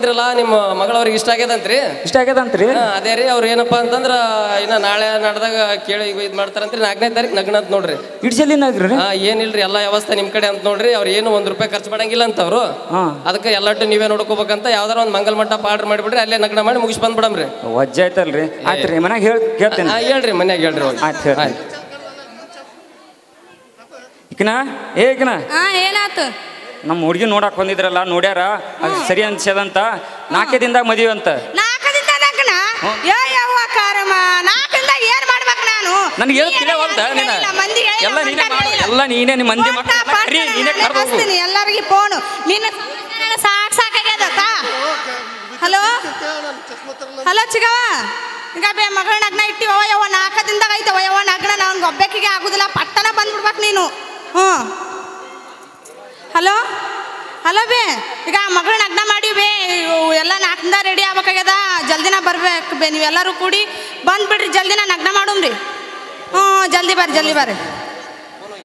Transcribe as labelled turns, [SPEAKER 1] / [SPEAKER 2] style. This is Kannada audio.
[SPEAKER 1] ಮಾಡಿದ್ರಲ್ಲ ನಿಮ್ಮ ಮಗಳವ್ರಿಗೆ ಇಷ್ಟ ಆಗ್ಯದಂತ್ರಿ.
[SPEAKER 2] ಇಷ್ಟ ಆಗ್ಯದಂತ್ರಿ?
[SPEAKER 1] ಅದೇ ರೀ ಅವ್ರು ಏನಪ್ಪಾ ಅಂತಂದ್ರ ಇನ್ನ ನಾಳೆ ನಾಡ್ದಾಗ ಕೇಳಿ ಇದು ಮಾಡ್ತಾರಂತ್ರಿ. 4ನೇ ತಾರೀಕು ನಗ್ನ ಅಂತ ನೋಡ್ರಿ.
[SPEAKER 2] ಇಟ್ ಜಲ್ದಿ ನಗ್ರಿ?
[SPEAKER 1] ಏನಿಲ್ರಿ ಎಲ್ಲಾ ವ್ಯವಸ್ಥೆ ನಿಮ್ ಕಡೆ ಅಂತ ನೋಡ್ರಿ. ಅವ್ರು ಏನು ₹1 ಖರ್ಚು ಮಾಡಂಗಿಲ್ಲ ಅಂತ ಅವ್ರು. ಅದಕ್ಕೆ ಎಲ್ಲಟ್ಟು ನೀವೇ ನೋಡ್ಕೋಬೇಕಂತ ಯಾವ್ದಾರ ಒಂದು ಮಂಗಲ್ ಮಂಟಪ ಆರ್ಡರ್ ಮಾಡಿಬಿಡ್ರಿ, ಅಲ್ಲೇ ನಗ್ನ ಮಾಡಿ ಮುಗಿಸ್ ಬಂದ್ಬಿಡಮ್ರಿ.
[SPEAKER 2] ವಜ್ಜೆ ಆಯ್ತಲ್ರಿ. ಆಯ್ತ್ರಿ ಮನ್ಯಾಗ ಕೇಳ್ತೇನೆ.
[SPEAKER 1] ಹೇಳ್ರಿ ಮನ್ಯಾಗ ಹೇಳ್ರಿ.
[SPEAKER 2] ಆಯ್ತು. ಈಕನ ಏಕನ
[SPEAKER 3] ಏನಾಯ್ತು?
[SPEAKER 2] ನಮ್ಮ ಹುಡುಗಿ ನೋಡಕ್ ಬಂದಿದ್ರಲ್ಲ, ನೋಡ್ಯಾರ ಅದು ಸರಿ ಅನ್ಸದಂತ 4 ದಿನದಾಗ ಮದುವೆ ಅಂತ.
[SPEAKER 3] 4 ದಿನದಾಗ ನಗ್ನ? ಯವ್ವ ಕಾರಮ್ಮ, 4 ದಿನದಾಗ ಏನ್ ಮಾಡ್ಬೇಕು ನಾನು?
[SPEAKER 2] ನನಗೆ ಹೇಳ್ತಿಲ್ಲವಲ್ದ ನೀನು? ಎಲ್ಲ ನೀನೇ ಮಾಡು, ಎಲ್ಲ ನೀನೇ ನಿಮ್ಮ ಮಂದಿ ಮಕ್ಕಳು ನೀನೇ ಕರ್ದು
[SPEAKER 3] ಎಲ್ಲರಿಗೆ ಫೋನು ನಿನ್ನ ಸಾಕಾಗ್ಯದ. ಹಲೋ ಚಿಗವ, ಈಗ ಮಗಳ ನಗ್ನ ಇಟ್ಟಿವ ಯವ್ವ 4 ದಿನದಾಗ ಐತವ ಯವ್ವ ನಗ್ನ. ನನ್ಗೆ ಒಬ್ಬಾಕಿಗೆ ಆಗುದಿಲ್ಲ, ಪಟ್ಟನ ಬಂದ್ಬಿಡ್ಬೇಕು ನೀನು. ಹಲೋ ಬೇ, ಈಗ ಮಗಳ ನಗ್ನ ಮಾಡಿ ಬೇ, ಎಲ್ಲ 4 ದಿನ ರೆಡಿ ಆಗ್ಬೇಕಾಗ್ಯದ. ಜಲ್ದಿನ ಬರ್ಬೇಕು ಬೇ, ನೀವೆಲ್ಲರೂ ಕೂಡಿ ಬಂದ್ಬಿಡ್ರಿ, ಜಲ್ದಿನ ನಗ್ನ ಮಾಡೋಮ್ರಿ. ಜಲ್ದಿ ಬರ್ರಿ.